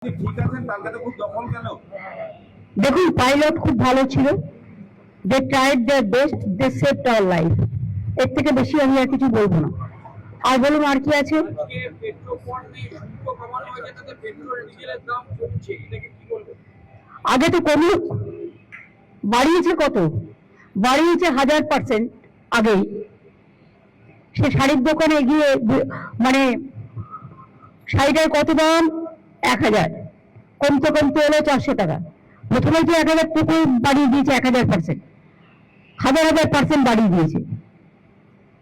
ঠিক আছেন, কালকে তো খুব দখল গেল। দেখুন, পাইলট খুব ভালো ছিল। They tried their best, they saved our life. এর থেকে বেশি আমি আর কিছু বলবো না। আর বলুন, আর কি আছে? আজকে পেট্রোল পণ্যে শুল্ক কমানো হয়েছে, তাতে পেট্রোল ডিজেলের দাম কমছে, এটাকে কি বলবেন? আগে তো কমুক, বাড়িয়েছে কত? বাড়িয়েছে 1000%। আগেই সে শাড়ির দোকানে গিয়ে মানে শাড়িটার কত দাম? 1000, কমতে কমতে হলো 400 টাকা। প্রথমে যে 1000 টাকা বাড়িয়ে দিয়েছে, 1000%, 1000% বাড়িয়ে দিয়েছে।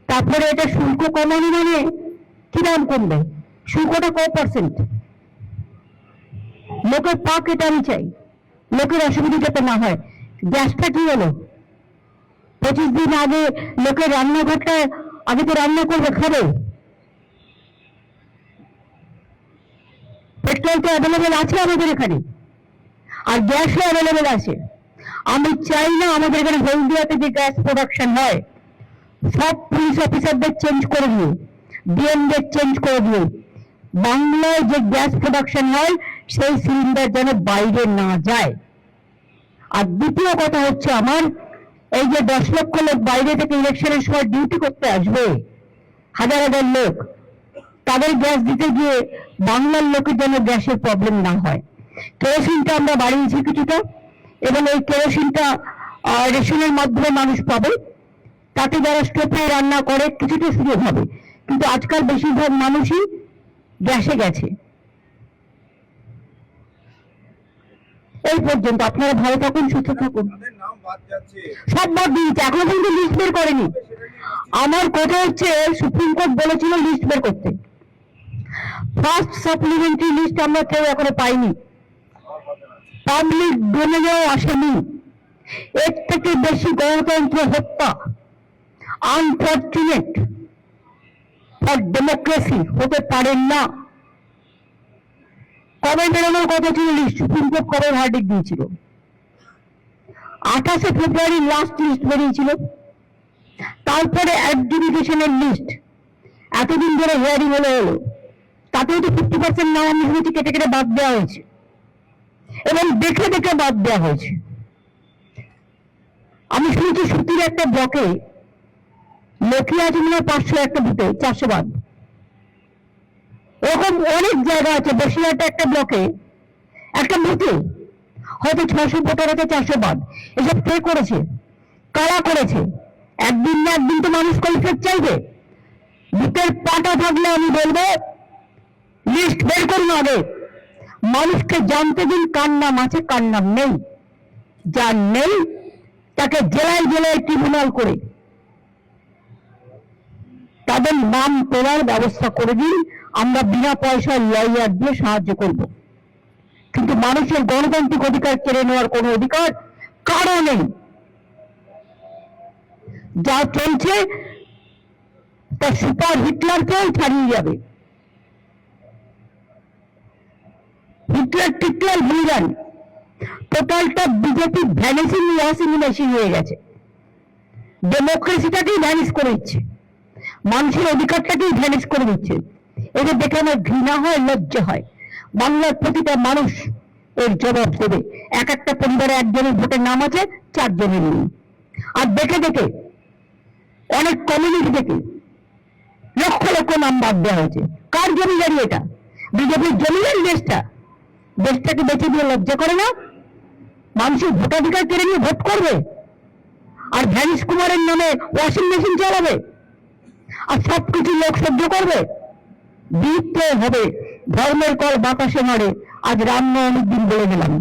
তারপরে এটা শুল্ক কমানো মানে কি দাম কমবে? শুল্কটা কত পার্সেন্ট? লোকের পাক, এটা আমি চাই, লোকের অসুবিধা যাতে না হয়। গ্যাসটা কি হলো? 25 দিন আগে লোকের রান্নাঘরটা আগে তো রান্না করবে, খাবে। পেট্রোল তো অ্যাভেলেবেল আছে আমাদের এখানে, আর গ্যাসও অ্যাভেলেবেল আছে। আমি চাই না আমাদের এখানে হলদিয়াতে যে গ্যাস প্রোডাকশন হয়, সব পুলিশ অফিসারদের চেঞ্জ করে দিয়ে, ডিএমদের চেঞ্জ করে দিয়ে, বাংলায় যে গ্যাস প্রোডাকশন হয় সেই সিলিন্ডার যেন বাইরে না যায়। আর দ্বিতীয় কথা হচ্ছে, আমার এই যে 10 লক্ষ লোক বাইরে থেকে ইলেকশনের সময় ডিউটি করতে আসবে, হাজার হাজার লোক, তাদের গ্যাস দিতে গিয়ে বাংলার লোকের যেন গ্যাসের প্রবলেম না হয়। কেরোসিনটা আমরা বাড়িয়েছি কিছুটা, এবং এই কেরোসিনটা রেশনের মাধ্যমে মানুষ পাবে। তাতে যারা স্টোভে রান্না করে কিছুটা সুযোগ হবে, কিন্তু আজকাল বেশিরভাগ মানুষই গ্যাসে গেছে। এই পর্যন্ত। আপনারা ভালো থাকুন, সুস্থ থাকুন। সব বাদ দিয়েছে, এখনো কিন্তু লিস্ট বের করেনি। আমার কথা হচ্ছে, সুপ্রিম কোর্ট বলেছিল লিস্ট বের করতে। ফার্স্ট সাপ্লিমেন্টারি লিস্ট আমরা কেউ এখনো পাইনি, পাবলিক ডোমেনেও আসেনি। এর থেকে বেশি গণতন্ত্র হত্যা, আনফর্চুনেট ফর ডেমোক্রেসি হতে পারেন না। কবে বেরোনোর কথা ছিল লিস্ট? সুপ্রিম কোর্ট কবে ভার্ডিক্ট দিয়েছিল? 28শে ফেব্রুয়ারি লাস্ট লিস্ট বেরিয়েছিল। তারপরে অ্যাডজুডিকেশনের লিস্ট এতদিন ধরে হিয়ারিং হলো, তাতেও তো 50% নাম আমি শুনেছি কেটে কেটে বাদ দেওয়া হয়েছে, এবং দেখে দেখে বাদ দেওয়া হয়েছে। আমি শুনেছি সুতির একটা ব্লকে লক্ষ্মী আছে মনে হয় 500, একটা বুথে 400 বাদ। এরকম অনেক জায়গা আছে। বসিরহাটে একটা ব্লকে একটা বুথে হয়তো 600 ভোটার আছে, 400 বাদ। এসব কে করেছে? কারা করেছে? একদিন না একদিন তো মানুষ কৈফিয়ত চাইবে। বুথের পাটা থাকলে আমি বলবো লিস্ট বের করুন আগে, মানুষকে জানতে দিন কার নাম আছে কার নাম নেই। যার নেই তাকে জেলায় জেলায় ট্রিব্যুনাল করে তাদের নাম তোলার ব্যবস্থা করে দিন। আমরা বিনা পয়সায় লয়ার দিয়ে সাহায্য করব, কিন্তু মানুষের গণতান্ত্রিক অধিকার কেড়ে নেওয়ার কোনো অধিকার কারো নেই। যা চলছে তা সুপার হিটলারকেও ছাড়িয়ে যাবে। হিটলার টিটলার ভুলে যান, টোটালটা বিজেপি ভ্যানিসিং লসিং মেশিন হয়ে গেছে। ডেমোক্রেসিটাকেই ভ্যানিশ করে দিচ্ছে, মানুষের অধিকারটাকেই ভ্যানিশ করে দিচ্ছে। এদের দেখে আমার ঘৃণা হয়, লজ্জা হয়। বাংলার প্রতিটা মানুষ এর জবাব দেবে। এক একটা পরিবারে একজনের ভোটের নাম আছে, 4 জনের নেই। আর দেখে দেখে অনেক কমিউনিটি থেকে লক্ষ লক্ষ নাম বাদ দেওয়া হয়েছে। কার জমিদারি এটা? বিজেপির জমিদারি দেশটা। দেশটাকে বেঁচে দিয়ে লজ্জা করে না? মানুষের ভোটাধিকার কেড়ে নিয়ে ভোট করবে, আর ভ্যানিশ কুমারের নামে ওয়াশিং মেশিন চালাবে, আর সবকিছু লোক সহ্য করবে? দিতে হবে। ধর্মের কল বাতাসে মারে, আজ রামনবমীর দিন বলে গেলাম।